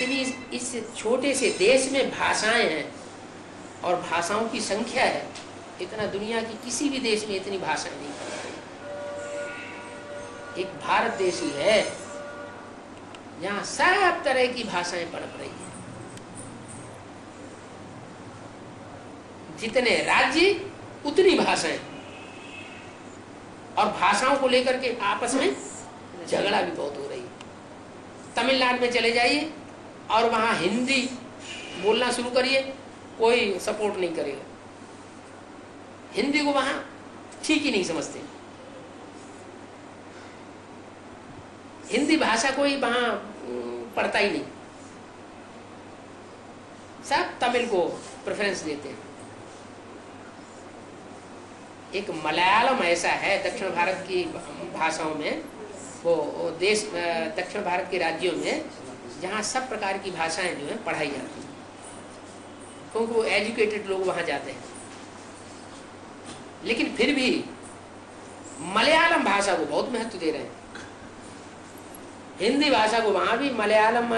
जितनी इस छोटे से देश में भाषाएं हैं और भाषाओं की संख्या है, इतना दुनिया की किसी भी देश में इतनी भाषाएं नहीं पढ़ रही। एक भारत देश ही है जहां सब तरह की भाषाएं पनप रही है। जितने राज्य उतनी भाषाएं, और भाषाओं को लेकर के आपस में झगड़ा भी बहुत हो रही है। तमिलनाडु में चले जाइए और वहां हिंदी बोलना शुरू करिए, कोई सपोर्ट नहीं करेगा। हिंदी को वहां ठीक ही नहीं समझते। हिंदी भाषा कोई वहां पढ़ता ही नहीं, सब तमिल को प्रेफरेंस देते हैं। एक मलयालम ऐसा है दक्षिण भारत की भाषाओं में, वो देश दक्षिण भारत के राज्यों में जहाँ सब प्रकार की भाषाएं जो हैं पढ़ाई जाती हैं, क्योंकि वो एजुकेटेड लोग वहाँ जाते हैं। लेकिन फिर भी मलयालम भाषा को बहुत महत्व दे रहे हैं। हिंदी भाषा को वहाँ भी मलयालम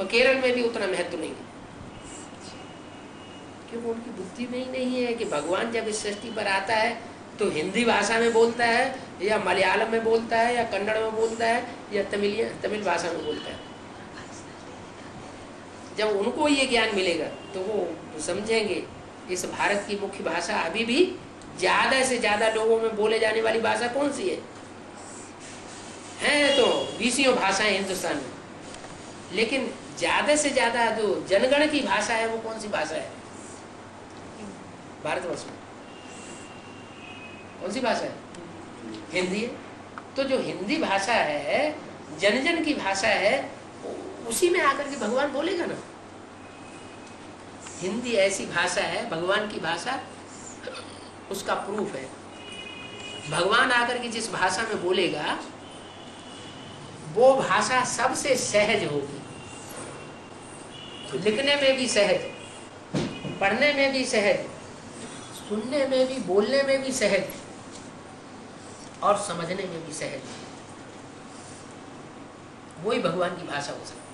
केरल में भी उतना महत्व नहीं है, क्योंकि उनकी बुद्धि में ही नहीं है कि भगवान जब इस सृष्टि पर आता है तो हिंदी भाषा में बोलता है या मलयालम में बोलता है या कन्नड़ में बोलता है या तमिल भाषा में बोलता है। जब उनको ये ज्ञान मिलेगा तो वो समझेंगे इस भारत की मुख्य भाषा अभी भी ज्यादा से ज्यादा लोगों में बोले जाने वाली भाषा कौन सी है तो 20 भाषाएं हिंदुस्तान में, लेकिन ज्यादा से ज्यादा जो जनगण की भाषा है वो कौन सी भाषा है भारतवर्ष में? कौन सी भाषा है? हिंदी है। तो जो हिंदी भाषा है, जन जन की भाषा है, उसी में आकर के भगवान बोलेगा ना। हिंदी ऐसी भाषा है, भगवान की भाषा, उसका प्रूफ है। भगवान आकर के जिस भाषा में बोलेगा वो भाषा सबसे सहज होगी, लिखने में भी सहज, पढ़ने में भी सहज, सुनने में भी, बोलने में भी सहज और समझने में भी सहज। वही भगवान की भाषा हो सकती है।